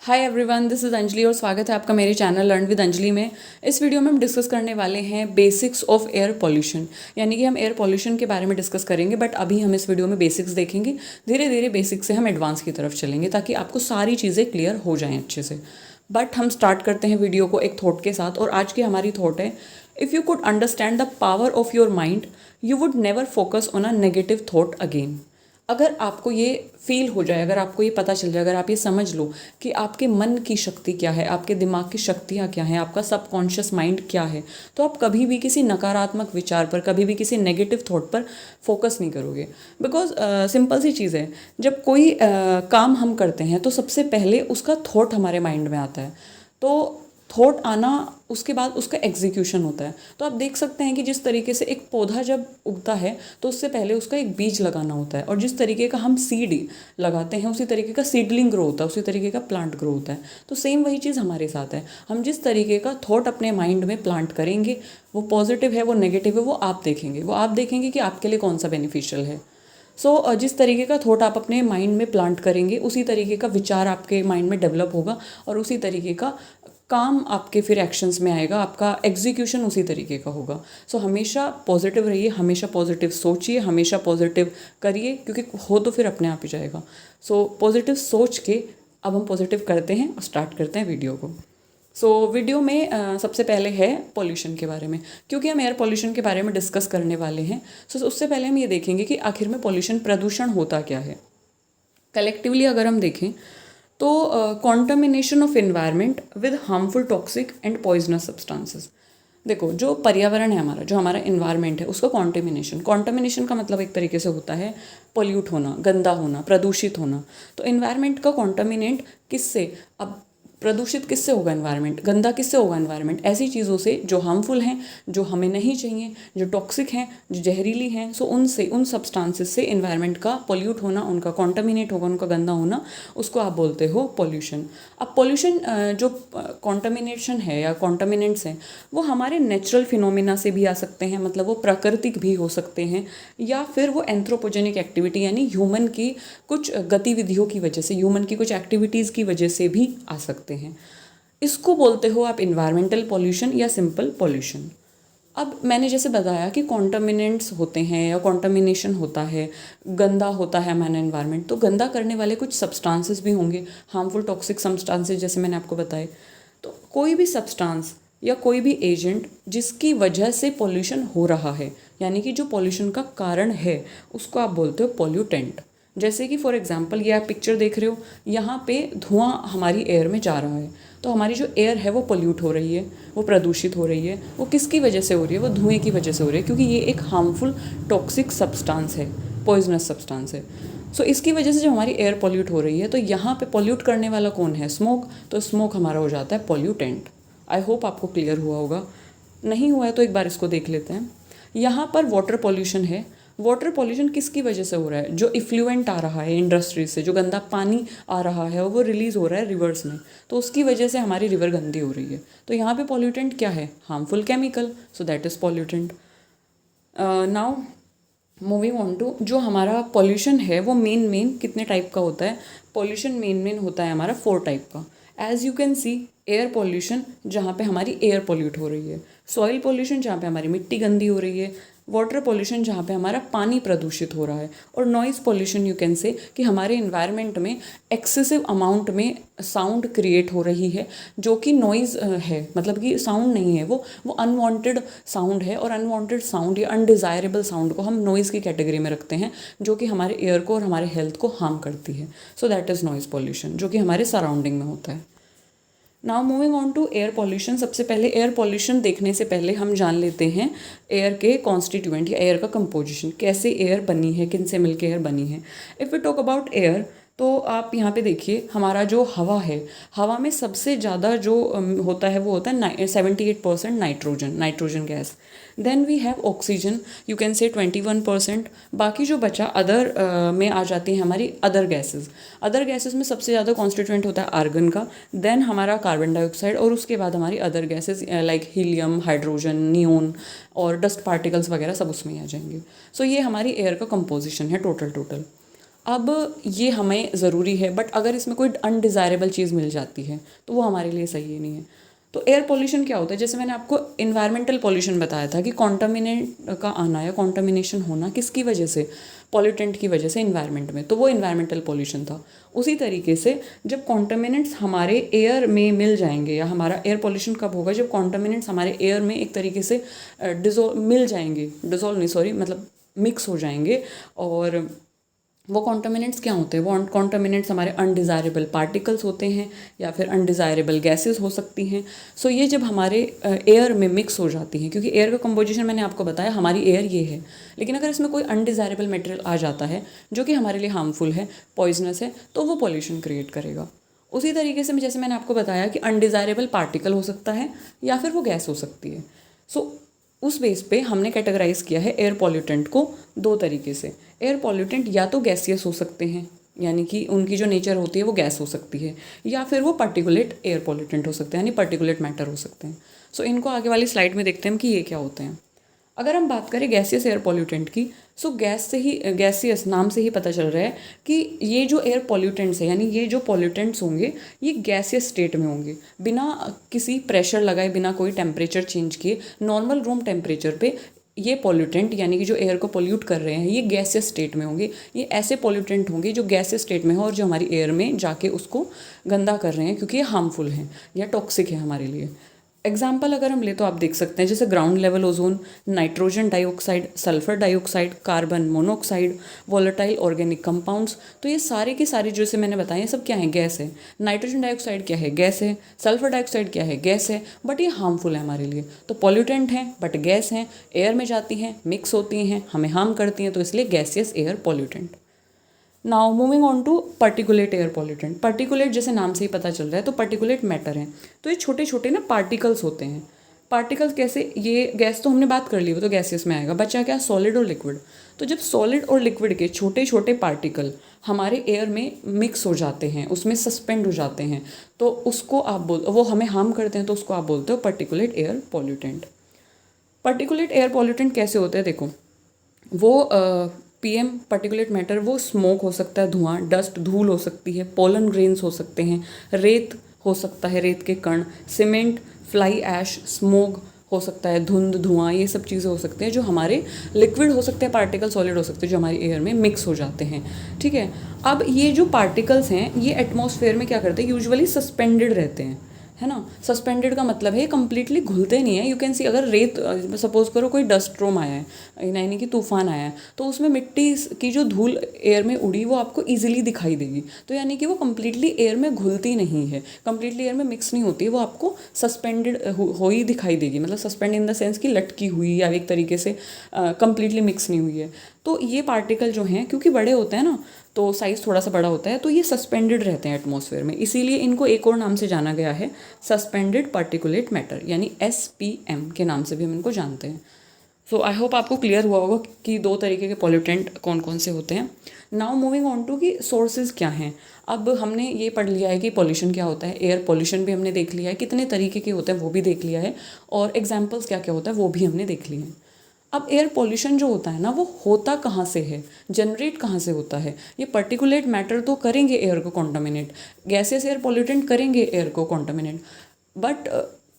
Hi everyone, this is Anjali और स्वागत है आपका मेरे चैनल लर्न विद अंजलि में। इस वीडियो में हम डिस्कस करने वाले हैं बेसिक्स ऑफ एयर पॉल्यूशन, यानी कि हम एयर पॉल्यूशन के बारे में डिस्कस करेंगे। बट अभी हम इस वीडियो में बेसिक्स देखेंगे। धीरे धीरे बेसिक्स से हम एडवांस की तरफ चलेंगे ताकि आपको सारी चीज़ें क्लियर हो जाएँ अच्छे से। बट हम स्टार्ट करते हैं वीडियो को एक थॉट के साथ, और आज की हमारी थॉट है, if you could understand the power of your mind you would never focus on a negative thought again. अगर आपको ये फील हो जाए, अगर आपको ये पता चल जाए, अगर आप ये समझ लो कि आपके मन की शक्ति क्या है, आपके दिमाग की शक्तियाँ क्या हैं, आपका सबकॉन्शियस माइंड क्या है, तो आप कभी भी किसी नकारात्मक विचार पर, कभी भी किसी नेगेटिव थॉट पर फोकस नहीं करोगे। बिकॉज सिंपल सी चीज़ है, जब कोई काम हम करते हैं तो सबसे पहले उसका थॉट हमारे माइंड में आता है। तो थॉट आना, उसके बाद उसका एग्जीक्यूशन होता है। तो आप देख सकते हैं कि जिस तरीके से एक पौधा जब उगता है तो उससे पहले उसका एक बीज लगाना होता है, और जिस तरीके का हम सीड लगाते हैं उसी तरीके का सीडलिंग ग्रो होता है, उसी तरीके का प्लांट ग्रो होता है। तो सेम वही चीज़ हमारे साथ है। हम जिस तरीके का थॉट अपने माइंड में प्लांट करेंगे, वो पॉजिटिव है, वो नेगेटिव है, वो आप देखेंगे कि आपके लिए कौन सा बेनिफिशियल है। जिस तरीके का थॉट आप अपने माइंड में प्लांट करेंगे, उसी तरीके का विचार आपके माइंड में डेवलप होगा, और उसी तरीके का काम आपके फिर एक्शंस में आएगा, आपका एग्जीक्यूशन उसी तरीके का होगा। हमेशा पॉजिटिव रहिए, हमेशा पॉजिटिव सोचिए, हमेशा पॉजिटिव करिए, क्योंकि हो तो फिर अपने आप ही जाएगा। पॉजिटिव सोच के अब हम पॉजिटिव करते हैं और स्टार्ट करते हैं वीडियो को। वीडियो में सबसे पहले है पॉल्यूशन के बारे में, क्योंकि हम एयर पॉल्यूशन के बारे में डिस्कस करने वाले हैं। उससे पहले हम ये देखेंगे कि आखिर में पॉल्यूशन, प्रदूषण होता क्या है। कलेक्टिवली अगर हम देखें तो contamination of environment with harmful toxic and poisonous substances. देखो, जो पर्यावरण है हमारा, जो हमारा एनवायरनमेंट है, उसका कॉन्टामिनेशन का मतलब एक तरीके से होता है पॉल्यूट होना, गंदा होना, प्रदूषित होना। तो एनवायरनमेंट का कॉन्टामिनेट किससे, अब प्रदूषित किससे होगा एनवायरनमेंट, गंदा किससे होगा एनवायरनमेंट, ऐसी चीज़ों से जो हार्मफुल हैं, जो हमें नहीं चाहिए, जो टॉक्सिक हैं, जो जहरीली हैं। उनसे, उन सब्सटेंसेस से एनवायरनमेंट का पॉल्यूट होना, उनका कॉन्टामिनेट होगा, उनका गंदा होना, उसको आप बोलते हो पॉल्यूशन। अब पॉल्यूशन, जो कॉन्टामिनेशन है या कॉन्टामिनेंट्स हैं, वो हमारे नेचुरल फिनोमिना से भी आ सकते हैं, मतलब वो प्राकृतिक भी हो सकते हैं, या फिर वो एंथ्रोपोजेनिक एक्टिविटी यानी ह्यूमन की कुछ गतिविधियों की वजह से, ह्यूमन की कुछ एक्टिविटीज़ की वजह से भी आ सकते हैं। इसको बोलते हो आप इन्वायरमेंटल पॉल्यूशन या सिंपल पॉल्यूशन। अब मैंने जैसे बताया कि कॉन्टामिनेंट्स होते हैं या कॉन्टामिनेशन होता है, गंदा होता है हमारा एनवायरनमेंट, तो गंदा करने वाले कुछ सब्सटेंसेस भी होंगे, हार्मफुल टॉक्सिक सब्सटेंसेस, जैसे मैंने आपको बताए। तो कोई भी सब्सटेंस या कोई भी एजेंट जिसकी वजह से पॉल्यूशन हो रहा है, यानी कि जो पॉल्यूशन का कारण है, उसको आप बोलते हो पॉल्यूटेंट। जैसे कि फॉर एग्जांपल ये आप पिक्चर देख रहे हो, यहाँ पे धुआं हमारी एयर में जा रहा है, तो हमारी जो एयर है वो पोल्यूट हो रही है, वो प्रदूषित हो रही है। वो किसकी वजह से हो रही है, वो धुएं की वजह से हो रही है, क्योंकि ये एक हार्मफुल टॉक्सिक सब्सटेंस है, पॉइजनस सब्सटेंस है। इसकी वजह से जब हमारी एयर पोल्यूट हो रही है, तो यहाँ पे पोल्यूट करने वाला कौन है, स्मोक। तो स्मोक हमारा हो जाता है पॉल्यूटेंट। आई होप आपको क्लियर हुआ होगा, नहीं हुआ है तो एक बार इसको देख लेते हैं। यहाँ पर वाटर पॉल्यूशन है। वाटर पॉल्यूशन किसकी वजह से हो रहा है, जो इफ्लुएंट आ रहा है इंडस्ट्रीज से, जो गंदा पानी आ रहा है वो रिलीज़ हो रहा है रिवर्स में, तो उसकी वजह से हमारी रिवर गंदी हो रही है। तो यहाँ पे पॉल्यूटेंट क्या है, harmful chemical, so that is pollutant. Now moving on to, जो हमारा पॉल्यूशन है वो मेन कितने टाइप का होता है। पॉल्यूशन मेन होता है हमारा 4 टाइप का। As you can see, air pollution जहाँ पे हमारी एयर पॉल्यूट हो रही है, सॉइल पॉल्यूशन जहाँ पे हमारी मिट्टी गंदी हो रही है, वाटर पॉल्यूशन जहाँ पे हमारा पानी प्रदूषित हो रहा है, और नॉइज़ पॉल्यूशन यू कैन से कि हमारे इन्वायरमेंट में एक्सेसिव अमाउंट में साउंड क्रिएट हो रही है, जो कि नॉइज़ है, मतलब कि साउंड नहीं है, वो अनवांटेड साउंड है। और अनवांटेड साउंड या अनडिज़ायरेबल साउंड को हम नॉइज़ की कैटेगरी में रखते हैं, जो कि हमारे एयर को और हमारे हेल्थ को हार्म करती है। दैट इज़ नॉइज़ पॉल्यूशन, जो कि हमारे सराउंडिंग में होता है। Now moving on to air pollution. सबसे पहले एयर पॉल्यूशन देखने से पहले हम जान लेते हैं एयर के कॉन्स्टिट्यूएंट या एयर का कंपोजिशन, कैसे एयर बनी है, किन से मिलकर एयर बनी है। If we talk about air, तो आप यहाँ पे देखिए, हमारा जो हवा है, हवा में सबसे ज़्यादा जो होता है वो होता है 78% nitrogen gas. Then we have oxygen, you can say 21%। बाकी जो बचा अदर में आ जाती है हमारी अदर गैसेस में सबसे ज़्यादा कॉन्स्टिट्यूएंट होता है आर्गन का, देन हमारा कार्बन डाइऑक्साइड, और उसके बाद हमारी other gases like helium, hydrogen, neon और डस्ट पार्टिकल्स वगैरह सब उसमें आ जाएंगे। ये हमारी एयर का कंपोजिशन है टोटल। अब ये हमें ज़रूरी है, बट अगर इसमें कोई अनडिज़ायरेबल चीज़ मिल जाती है तो वो हमारे लिए सही ही नहीं है। तो एयर पॉल्यूशन क्या होता है, जैसे मैंने आपको इन्वायरमेंटल पॉल्यूशन बताया था कि कॉन्टामिनेंट का आना या कॉन्टामिनेशन होना किसकी वजह से, पॉल्यूटेंट की वजह से इन्वायरमेंट में, तो वो इन्वायरमेंटल पॉल्यूशन था। उसी तरीके से जब कॉन्टामिनेंट्स हमारे एयर में मिल जाएंगे, या हमारा एयर पॉल्यूशन कब होगा, जब कॉन्टामिनेंट्स हमारे एयर में एक तरीके से मतलब मिक्स हो जाएंगे। और वो कॉन्टामिनेंट्स क्या होते हैं, वो कॉन्टामिनेंट्स हमारे अनडिज़ायरेबल पार्टिकल्स होते हैं या फिर अनडिज़ायरेबल गैसेस हो सकती हैं। सो ये जब हमारे एयर में मिक्स हो जाती हैं, क्योंकि एयर का कंपोजिशन मैंने आपको बताया, हमारी एयर ये है, लेकिन अगर इसमें कोई अनडिज़ायरेबल मटेरियल आ जाता है जो कि हमारे लिए हार्मफुल है, पॉइजनस है, तो वो पॉल्यूशन क्रिएट करेगा। उसी तरीके से जैसे मैंने आपको बताया कि अनडिज़ायरेबल पार्टिकल हो सकता है या फिर वो गैस हो सकती है। सो उस बेस पे हमने कैटेगराइज किया है एयर पॉल्यूटेंट को दो तरीके से। एयर पॉल्यूटेंट या तो गैसियस हो सकते हैं, यानी कि उनकी जो नेचर होती है वो गैस हो सकती है, या फिर वो पर्टिकुलेट एयर पॉल्यूटेंट हो सकते हैं, यानी पर्टिकुलेट मैटर हो सकते हैं। सो इनको आगे वाली स्लाइड में देखते हैं कि ये क्या होते हैं। अगर हम बात करें गैसियस एयर पॉल्यूटेंट की, सो गैसियस नाम से ही पता चल रहा है कि ये जो एयर पॉल्यूटेंट्स है, यानी ये जो पॉल्यूटेंट्स होंगे ये गैसियस स्टेट में होंगे, बिना किसी प्रेशर लगाए, बिना कोई टेम्परेचर चेंज किए, नॉर्मल रूम टेम्परेचर पे ये पॉल्यूटेंट, यानी कि जो एयर को पॉल्यूट कर रहे हैं, ये गैसियस स्टेट में होंगे। ये ऐसे पॉल्यूटेंट होंगे जो गैसियस स्टेट में हो और जो हमारी एयर में जाके उसको गंदा कर रहे हैं, क्योंकि ये हार्मफुल हैं या टॉक्सिक है हमारे लिए। एग्जाम्पल अगर हम ले तो आप देख सकते हैं, जैसे ground level ozone, nitrogen dioxide, sulphur dioxide, carbon monoxide, volatile organic compounds. तो ये सारे की सारी जैसे मैंने बताया, सब क्या है, गैस है। नाइट्रोजन डाइऑक्साइड क्या है, गैस है। सल्फर डाइऑक्साइड क्या है, गैस है, बट ये हार्मफुल है हमारे लिए। तो पॉल्यूटेंट हैं बट गैस हैं, एयर में जाती हैं, मिक्स होती हैं, हमें हार्म करती हैं, तो इसलिए gaseous air pollutant. Now moving on to particulate air pollutant. Particulate जैसे नाम से ही पता चल रहा है, तो पर्टिकुलेट मैटर हैं, तो ये छोटे छोटे ना पार्टिकल्स होते हैं। पार्टिकल्स कैसे, ये गैस तो हमने बात कर ली, वो तो गैसियस में आएगा, बचा क्या, सॉलिड और लिक्विड। तो जब सॉलिड और लिक्विड के छोटे छोटे पार्टिकल हमारे एयर में मिक्स हो जाते हैं, उसमें सस्पेंड हो जाते हैं, तो उसको आप वो हमें हार्म करते हैं, तो उसको आप बोलते हो particulate air pollutant. Particulate air pollutant कैसे होते हैं, देखो, वो पीएम पर्टिकुलेट मैटर, वो स्मोक हो सकता है, धुआं, डस्ट, धूल हो सकती है, पोलन ग्रेन्स हो सकते हैं, रेत हो सकता है, रेत के कण, सीमेंट, फ्लाई ऐश, स्मोक हो सकता है, धुंध, धुआं, ये सब चीज़ें हो सकती हैं जो हमारे लिक्विड हो सकते हैं, पार्टिकल सॉलिड हो सकते हैं, जो हमारी एयर में मिक्स हो जाते हैं। ठीक है, अब ये जो पार्टिकल्स हैं ये एटमॉस्फेयर में क्या करते हैं, यूजुअली सस्पेंडेड रहते हैं, है ना। सस्पेंडेड का मतलब है कंप्लीटली घुलते नहीं है। यू कैन सी, अगर रेत, सपोज करो कोई डस्ट स्ट्रोम आया है, यानी कि तूफान आया है, तो उसमें मिट्टी की जो धूल एयर में उड़ी वो आपको इजीली दिखाई देगी, तो यानी कि वो कंप्लीटली एयर में घुलती नहीं है, कंप्लीटली एयर में मिक्स नहीं होती है, वो आपको सस्पेंडेड हो ही दिखाई देगी, मतलब सस्पेंड इन द सेंस कि लटकी हुई या एक तरीके से कंप्लीटली मिक्स नहीं हुई है। तो ये पार्टिकल जो हैं, क्योंकि बड़े होते हैं ना, तो साइज़ थोड़ा सा बड़ा होता है, तो ये सस्पेंडेड रहते हैं एटमॉस्फेयर में, इसीलिए इनको एक और नाम से जाना गया है, सस्पेंडेड पार्टिकुलेट मैटर, यानी SPM के नाम से भी हम इनको जानते हैं। सो आई होप आपको क्लियर हुआ होगा कि दो तरीके के पॉल्यूटेंट कौन कौन से होते हैं। नाउ मूविंग ऑन टू कि सोर्सेज क्या हैं। अब हमने ये पढ़ लिया है कि पॉल्यूशन क्या होता है, एयर पॉल्यूशन भी हमने देख लिया है, कितने तरीके के होते हैं वो भी देख लिया है, और एग्जाम्पल्स क्या क्या होता है वो भी हमने देख लिए हैं। अब एयर पॉल्यूशन जो होता है ना, वो होता कहाँ से है, जनरेट कहाँ से होता है। ये पर्टिकुलेट मैटर तो करेंगे एयर को कॉन्टामिनेट, गैसेस एयर पॉल्यूटेंट करेंगे एयर को कॉन्टामिनेट, बट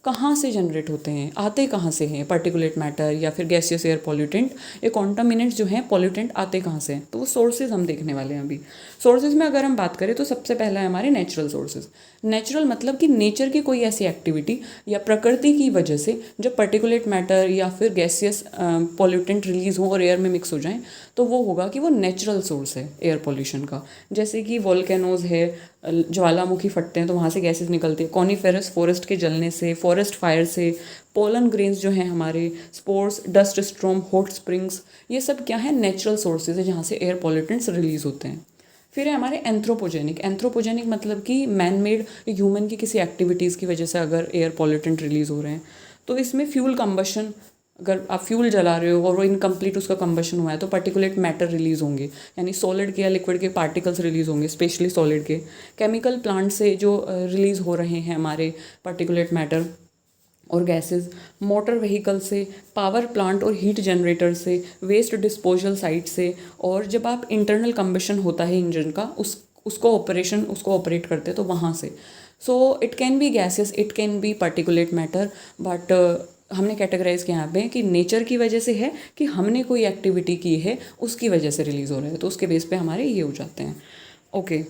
कहाँ से जनरेट होते हैं, आते कहाँ से हैं पर्टिकुलेट मैटर या फिर गैसियस एयर पॉल्यूटेंट, ये कॉन्टामिनेंट्स जो हैं पॉल्यूटेंट आते कहाँ से हैं, तो वो सोर्सेज हम देखने वाले हैं अभी। सोर्सेज में अगर हम बात करें तो सबसे पहला है हमारे नेचुरल सोर्सेज। नेचुरल मतलब कि नेचर की कोई ऐसी एक्टिविटी या प्रकृति की वजह से जब पर्टिकुलेट मैटर या फिर गैसियस पॉल्यूटेंट रिलीज़ हो और एयर में मिक्स हो जाएं, तो वो होगा कि वो नेचुरल सोर्स है एयर पॉल्यूशन का। जैसे कि वोल्केनोज है, ज्वालामुखी फटते हैं तो वहाँ से गैसेस निकलती है, कॉनिफेरस फॉरेस्ट के जलने से, फॉरेस्ट फायर से, पोलन ग्रेन्स जो हैं हमारे, spores, dust storm, hot springs, ये सब क्या है, नेचुरल सोर्सेज है जहाँ से एयर पॉल्यूटेंट्स रिलीज होते हैं। फिर है हमारे एंथ्रोपोजेनिक। एंथ्रोपोजेनिक मतलब कि मैन मेड, ह्यूमन की किसी एक्टिविटीज़ की वजह से अगर एयर पॉल्यूटेंट रिलीज़ हो रहे हैं, तो इसमें फ्यूल कंबशन, अगर आप फ्यूल जला रहे हो और वो इनकम्प्लीट उसका कंबशन हुआ है तो पर्टिकुलेट मैटर रिलीज़ होंगे, यानी सॉलिड के या लिक्विड के पार्टिकल्स रिलीज़ होंगे, स्पेशली सॉलिड के। केमिकल प्लांट से जो रिलीज़ हो रहे हैं हमारे पर्टिकुलेट मैटर, और गैसेस, मोटर व्हीकल से, पावर प्लांट और हीट जनरेटर से, वेस्ट डिस्पोजल साइट से, और जब आप इंटरनल कंबशन होता है इंजन का उसको ऑपरेट करते हैं तो वहाँ से। So it can be gases, it can be particulate matter, but हमने कैटेगराइज किया यहाँ पे कि नेचर की वजह से है कि हमने कोई एक्टिविटी की है उसकी वजह से रिलीज़ हो रहा है, तो उसके बेस पे हमारे ये हो जाते हैं। ओके,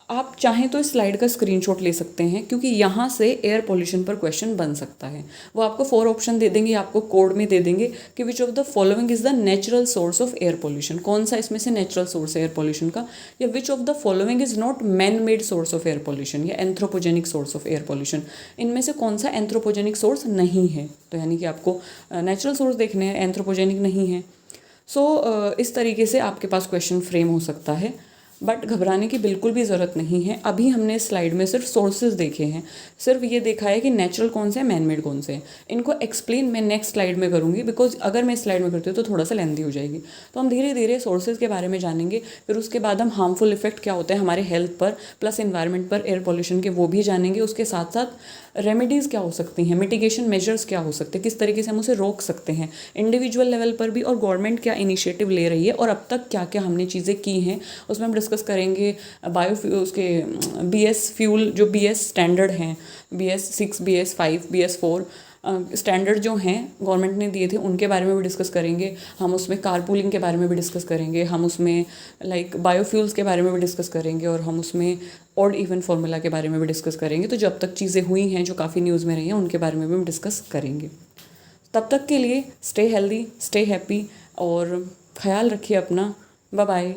आप चाहें तो इस स्लाइड का स्क्रीनशॉट ले सकते हैं क्योंकि यहाँ से एयर पोल्यूशन पर क्वेश्चन बन सकता है। वो आपको 4 ऑप्शन दे देंगे, आपको कोड में दे देंगे कि which of the following is the natural source of air pollution, कौन सा इसमें से नेचुरल सोर्स है एयर पोल्यूशन का, या which of the following is not man made source of air pollution या anthropogenic source of air pollution, इनमें से कौन सा एंथ्रोपोजेनिक सोर्स नहीं है। तो यानी कि आपको नेचुरल सोर्स देखने हैं, एंथ्रोपोजेनिक नहीं है। सो इस तरीके से आपके पास क्वेश्चन फ्रेम हो सकता है, बट घबराने की बिल्कुल भी ज़रूरत नहीं है। अभी हमने इस स्लाइड में सिर्फ सोर्सेज देखे हैं, सिर्फ ये देखा है कि नेचुरल कौन से हैं, मैन मेड कौन से हैं। इनको एक्सप्लेन मैं नेक्स्ट स्लाइड में करूँगी, बिकॉज अगर मैं इस स्लाइड में करती हूँ तो थोड़ा सा लेंथी हो जाएगी। तो हम धीरे धीरे सोर्सेज के बारे में जानेंगे, फिर उसके बाद हम हार्मफुल इफेक्ट क्या होते हैं हमारे हेल्थ पर प्लस इन्वायरमेंट पर एयर पोल्यूशन के, वो भी जानेंगे। उसके साथ साथ रेमेडीज़ क्या हो सकती हैं, मिटिगेशन मेजर्स क्या हो सकते हैं, किस तरीके से हम उसे रोक सकते हैं इंडिविजुअल लेवल पर भी, और गवर्नमेंट क्या इनिशिएटिव ले रही है और अब तक क्या क्या हमने चीज़ें की हैं उसमें हम डिस्कस करेंगे। उसके BS फ्यूल, जो BS स्टैंडर्ड हैं, BS6, BS5, BS4 स्टैंडर्ड जो हैं गवर्नमेंट ने दिए थे, उनके बारे में भी डिस्कस करेंगे। हम उसमें कारपूलिंग के बारे में भी डिस्कस करेंगे, हम उसमें बायोफ्यूल्स के बारे में भी डिस्कस करेंगे, और हम उसमें ऑड इवन फार्मूला के बारे में भी डिस्कस करेंगे। तो जब तक चीज़ें हुई हैं जो काफ़ी न्यूज़ में रही हैं उनके बारे में भी हम डिस्कस करेंगे। तब तक के लिए स्टे हेल्दी, स्टे हैप्पी, और ख्याल रखिए अपना। Bye bye.